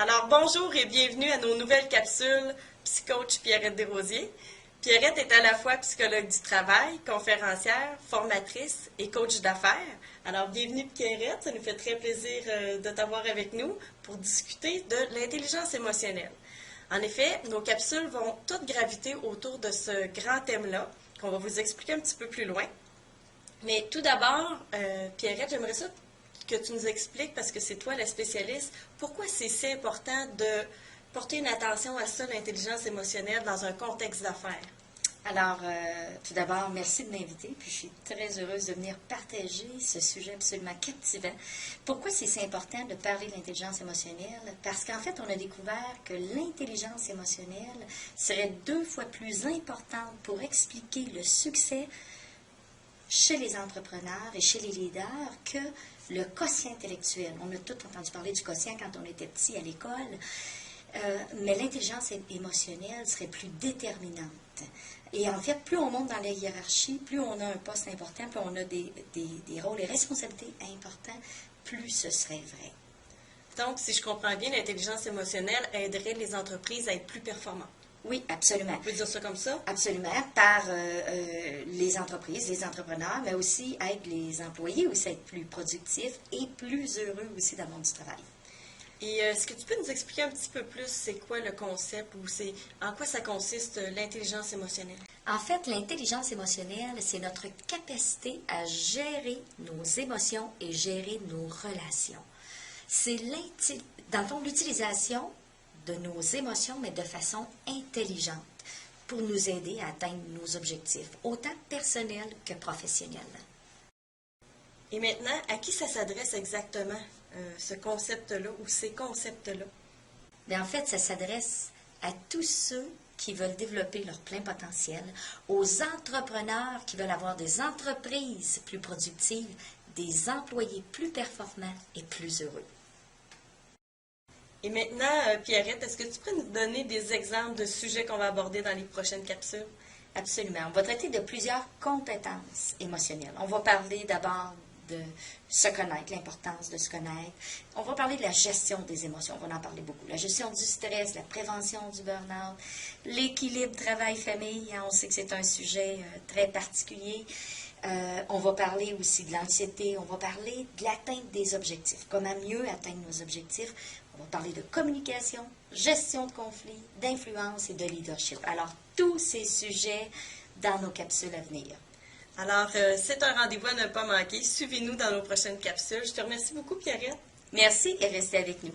Alors, bonjour et bienvenue à nos nouvelles capsules Psycoach Pierrette Desrosiers. Pierrette est à la fois psychologue du travail, conférencière, formatrice et coach d'affaires. Alors, bienvenue Pierrette, ça nous fait très plaisir de t'avoir avec nous pour discuter de l'intelligence émotionnelle. En effet, nos capsules vont toutes graviter autour de ce grand thème-là, qu'on va vous expliquer un petit peu plus loin. Mais tout d'abord, Pierrette, j'aimerais ça que tu nous expliques, parce que c'est toi la spécialiste, pourquoi c'est si important de porter une attention à ça, l'intelligence émotionnelle, dans un contexte d'affaires? Alors, tout d'abord, merci de m'inviter, puis je suis très heureuse de venir partager ce sujet absolument captivant. Pourquoi c'est si important de parler de l'intelligence émotionnelle? Parce qu'en fait, on a découvert que l'intelligence émotionnelle serait 2 fois plus importante pour expliquer le succès chez les entrepreneurs et chez les leaders que le quotient intellectuel. On a tous entendu parler du quotient quand on était petit à l'école, mais l'intelligence émotionnelle serait plus déterminante. Et en fait, plus on monte dans la hiérarchie, plus on a un poste important, plus on a des rôles et responsabilités importants, plus ce serait vrai. Donc, si je comprends bien, l'intelligence émotionnelle aiderait les entreprises à être plus performantes. Oui, absolument. On peut dire ça comme ça? Absolument, par les entreprises, les entrepreneurs, mais aussi aide les employés aussi à être plus productifs et plus heureux aussi dans le monde du travail. Et est-ce que tu peux nous expliquer un petit peu plus c'est quoi le concept ou en quoi ça consiste l'intelligence émotionnelle? En fait, l'intelligence émotionnelle, c'est notre capacité à gérer nos émotions et gérer nos relations. C'est dans le fond l'utilisation de nos émotions, mais de façon intelligente, pour nous aider à atteindre nos objectifs, autant personnels que professionnels. Et maintenant, à qui ça s'adresse exactement, ce concept-là ou ces concepts-là? Bien, en fait, ça s'adresse à tous ceux qui veulent développer leur plein potentiel, aux entrepreneurs qui veulent avoir des entreprises plus productives, des employés plus performants et plus heureux. Et maintenant, Pierrette, est-ce que tu pourrais nous donner des exemples de sujets qu'on va aborder dans les prochaines capsules? Absolument. On va traiter de plusieurs compétences émotionnelles. On va parler d'abord de se connaître, l'importance de se connaître. On va parler de la gestion des émotions, on va en parler beaucoup. La gestion du stress, la prévention du burn-out, l'équilibre travail-famille, on sait que c'est un sujet très particulier. On va parler aussi de l'anxiété, on va parler de l'atteinte des objectifs, comment mieux atteindre nos objectifs. On va parler de communication, gestion de conflits, d'influence et de leadership. Alors, tous ces sujets dans nos capsules à venir. Alors, c'est un rendez-vous à ne pas manquer. Suivez-nous dans nos prochaines capsules. Je te remercie beaucoup, Pierrette. Merci et restez avec nous.